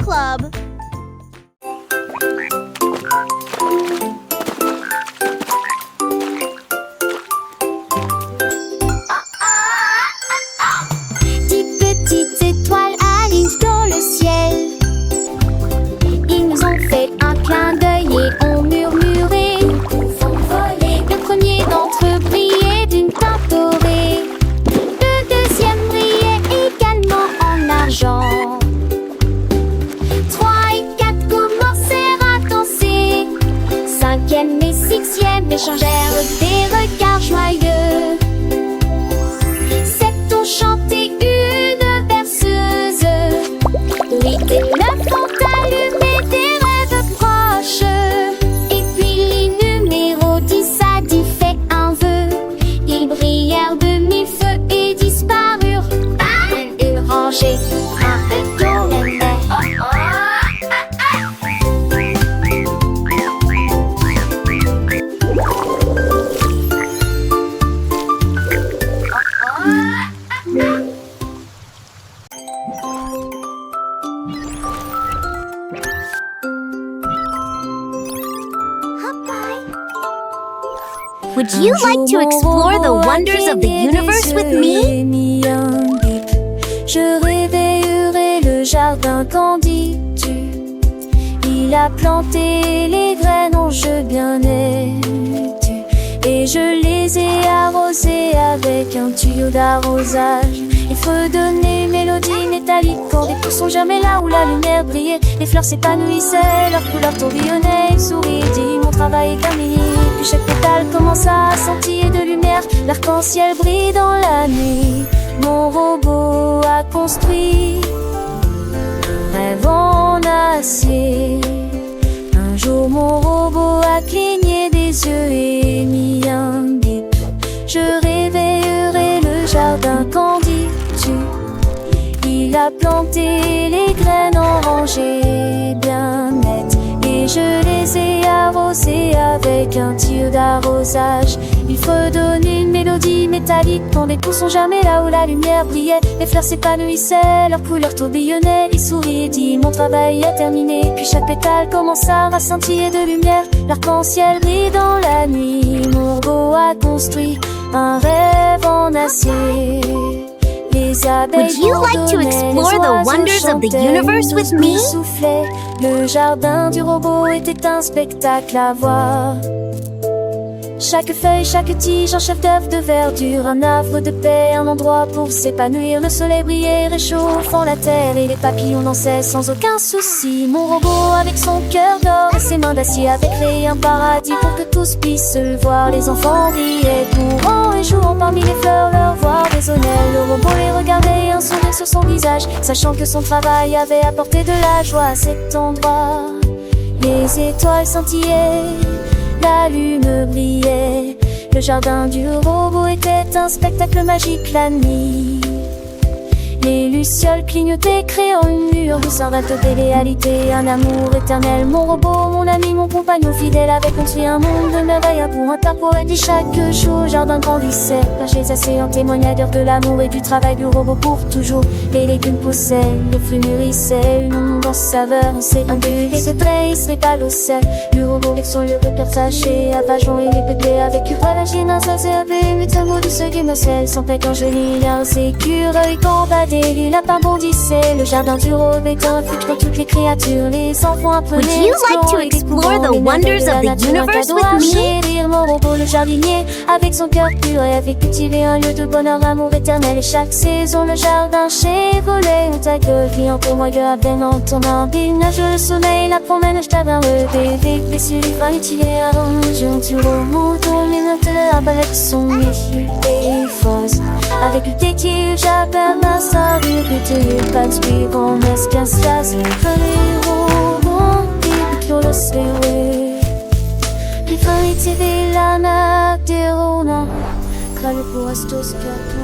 Club. Échangèrent des regards joyeux. Sept ont chanté une berceuse. Huit et neuf ont allumé des rêves proches. Et puis les numéros 10 à 10 fait un vœu. Ils brillèrent de mille feux et disparurent. Une rangée, un peu d'eau. Would you like to explore the wonders of the universe with me? Je réveillerai le jardin qu'en dis-tu? Il a planté les graines en jeu bien tu. Et je les ai arrosées avec un tuyau d'arrosage. Il fredonnait mélodie métallique quand les poules sont jamais là où la lumière brillait. Les fleurs s'épanouissaient, leurs couleurs tourbillonnaient. Il sourit, dit mon travail est terminé. Puis chaque pétale commença à scintiller de lumière. L'arc-en-ciel brille dans la nuit. Mon robot a construit un rêve en acier. Un jour mon robot a cligné des yeux et mis un bip. Je réveillerai le jardin qu'en dis-tu? Il a planté les graines en rangées bien nettes. Et je les ai arrosées avec un tuyau d'arrosage. Il fredonne une mélodie métallique quand les poules sont jamais là où la lumière brillait. Les fleurs s'épanouissaient, leurs couleurs tourbillonnaient. Il sourit et dit mon travail est terminé. Puis chaque pétale commença à scintiller de lumière. L'arc-en-ciel brille dans la nuit. Mon robot a construit un rêve en acier. Would you like to explore the wonders of the universe with me? Le jardin du robot était un spectacle à voir. Chaque feuille, chaque tige, un chef-d'œuvre de verdure, un havre de paix, un endroit pour s'épanouir. Le soleil brillait, réchauffant la terre, et les papillons dansaient sans aucun souci. Mon robot avec son cœur d'or et ses mains d'acier avait créé un paradis pour que tous puissent le voir. Les enfants riaient, courant et jouant parmi les fleurs, leur voix résonnait. Le robot les regardait, un sourire sur son visage, sachant que son travail avait apporté de la joie à cet endroit. Les étoiles scintillaient, la lune brillait. Le jardin du robot était un spectacle magique la nuit. Les lucioles clignotaient, créant une lueur douceur d'intégralité, un amour éternel. Mon robot, mon ami, mon compagnon fidèle avait construit un monde de merveilles pour un tas poète. Et chaque jour, le jardin grandissait, cachés assez en témoignage de l'amour et du travail du robot pour toujours. Les légumes poussaient, les fruits mûrissaient, une onde saveur, on s'est imbu et se traits, se rétalossaient. Le robot avec son lieu repère saché, apageant et les bébés avec une la ça s'est appelé, mais un mot de ce qui me sel, sentait quand je lis un sécureuil combattait. Les lapins bondissaient, le jardin du robot est un futur pour toutes les créatures. Les enfants apprenaient. Would you like to explore the wonders of the universe with me? Mon robot, le jardinier, avec son cœur pur, et avait cultivé un lieu de bonheur, amour éternel. Et chaque saison, le jardin Chevrolet, on t'accueille, client pour moi, à peine en tournant. Il nage le sommeil, la promène, je t'avais un bébé, blessé, les fins utilisés à l'enjeu. Tu remontes, les notes de la balade sont méfiées et fausses. Avec le téquil, j'appelle ma sœur. Rührte ganz wie Gomez, ganz das Verlierung, die Klolos Lewe. Die Verliebte will an der Rona, gerade wo hast du's gehört?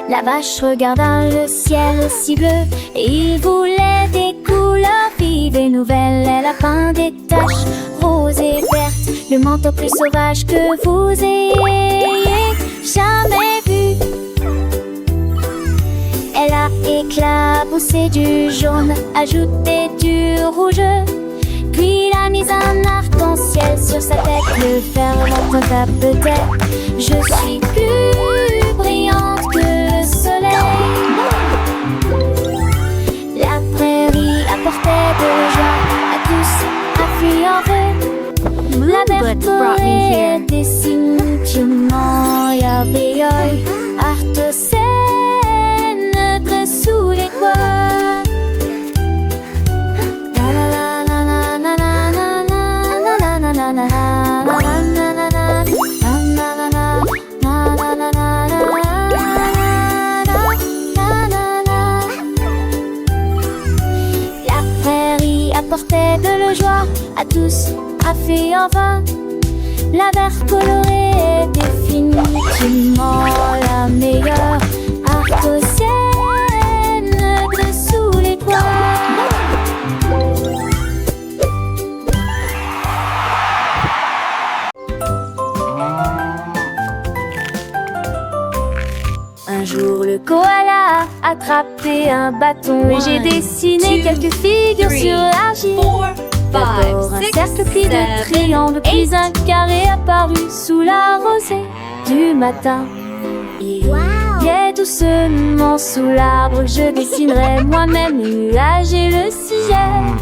La vache regarda le ciel si bleu et il voulait des couleurs vives et nouvelles. Elle a peint des taches roses et vertes, le manteau plus sauvage que vous ayez jamais vu. koala éclaboussé du jaune, ajouté du rouge. Puis il a mis un arc-en-ciel sur sa tête, le ferment ta peut-être. Je suis plus brillante que le soleil. La prairie apportait de la joie à tous, a fui en veut. La verte forêt dessine Yabeyoy, Artosène sous les toits. La prairie apportait de la joie à tous, a fait en vain. La verte colorée est définitivement la meilleure arc-en-ciel dessous les toits. Un jour le koala a attrapé un bâton et j'ai dessiné quelques figures sur l'argile. D'abord un cercle puis de triangles, puis un carré apparu sous la rosée du matin. Il est doucement sous l'arbre, je dessinerai moi-même le nuage et le ciel.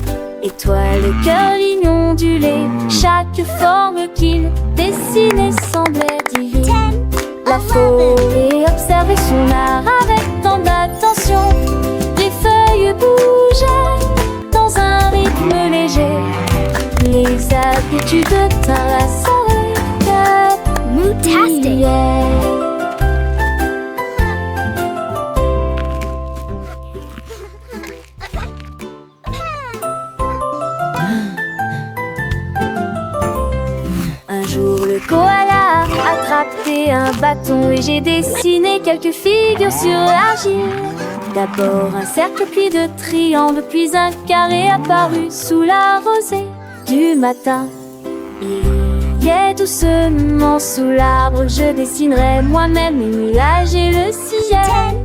Étoile, le cœur, ligne ondulée, chaque forme qu'il dessinait semblait divine. La forêt observait son art avec tant d'attention. Les feuilles bougeaient dans un rythme léger. Les habitudes tinrent la sorte. Mootastic. Un jour le koala a attrapé un bâton et j'ai dessiné quelques figures sur l'argile. D'abord un cercle puis de triangles, puis un carré apparu sous la rosée du matin. Il est doucement sous l'arbre, je dessinerai moi-même le nuage et le ciel.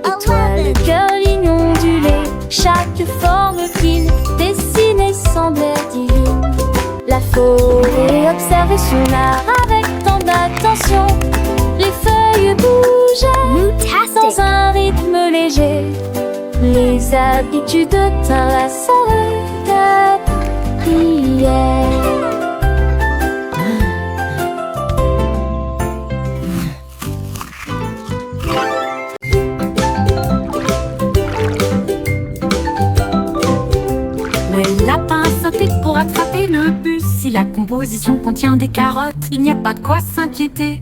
Étoile, le cœur, ligne ondulée, chaque forme qu'il dessinait semblait divine. La forêt observait son art avec tant d'attention. Les feuilles bougeaient dans un rythme léger. Les habitudes tinrent la sorte de prière. Le lapin a sauté pour attraper le bus. Si la composition contient des carottes, il n'y a pas de quoi s'inquiéter.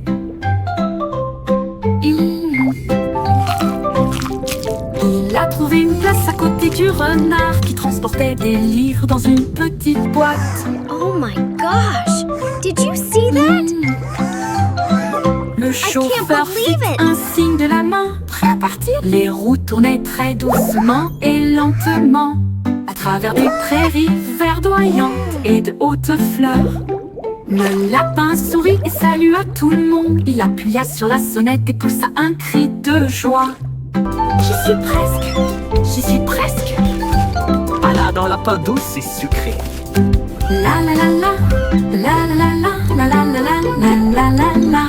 Il a trouvé une place à côté du renard qui transportait des livres dans une petite boîte. Oh my gosh! Did you see that? Le chauffeur fit believe it. un signe de la main, prêt à partir. Les roues tournaient très doucement et lentement à travers des prairies verdoyantes et de hautes fleurs. Le lapin sourit et salua tout le monde. Il appuya sur la sonnette et poussa un cri de joie. J'y suis presque, j'y suis presque. Balade en lapin douce et sucré. La la la la, la la la la, la la la la, la la la.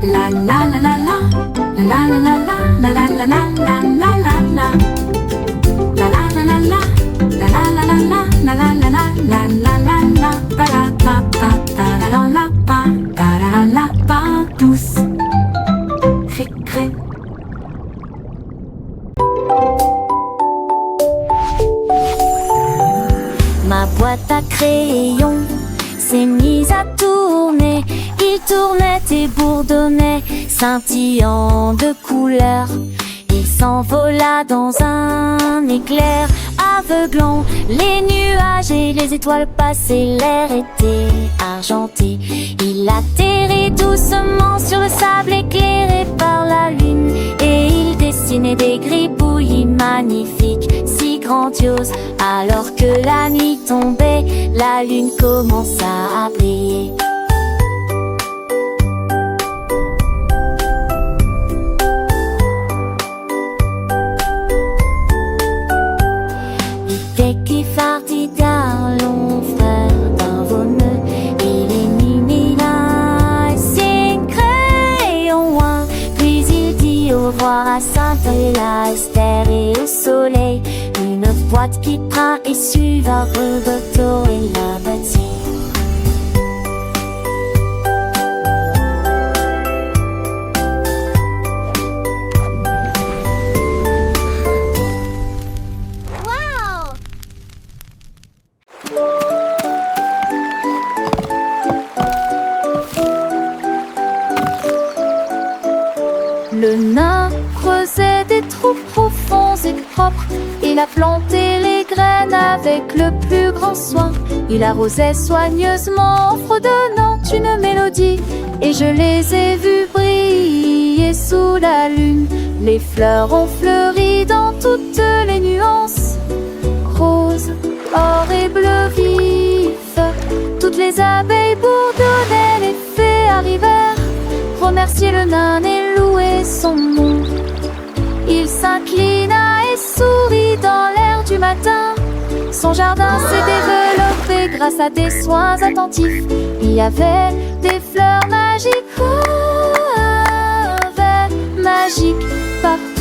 La la la la la, la la la la, la la la la, la la la la. La la la la la, la la la la la, la la la la, la la la la. Pa la pa pa, ta la la la pa, ta la la pa douce. Cré cré. Ma boîte à crayons s'est mise à tourner. Il tournait et bourdonnait, scintillant de couleurs. Il s'envola dans un éclair aveuglant. Les nuages et les étoiles passaient, l'air était argenté. Il atterrit doucement sur le sable éclairé par la lune. Et il dessinait des gribouillis magnifiques, si grandioses. Alors que la nuit tombait, la lune commença à briller. là, Esther et au soleil. Une boîte qui prend et suivant Roberto et la bâtie. Le nain creusait des trous profonds et propres. Il a planté les graines avec le plus grand soin. Il arrosait soigneusement en fredonnant une mélodie. Et je les ai vus briller sous la lune. Les fleurs ont fleuri dans toutes les nuances. Rose, or et bleu vif. Toutes les abeilles bourdonnaient, les fées arrivèrent. Remercier le nain et louer son nom. Il s'inclina et sourit dans l'air du matin. Son jardin s'est développé grâce à des soins attentifs. Il y avait des fleurs magiques, oh, magiques partout.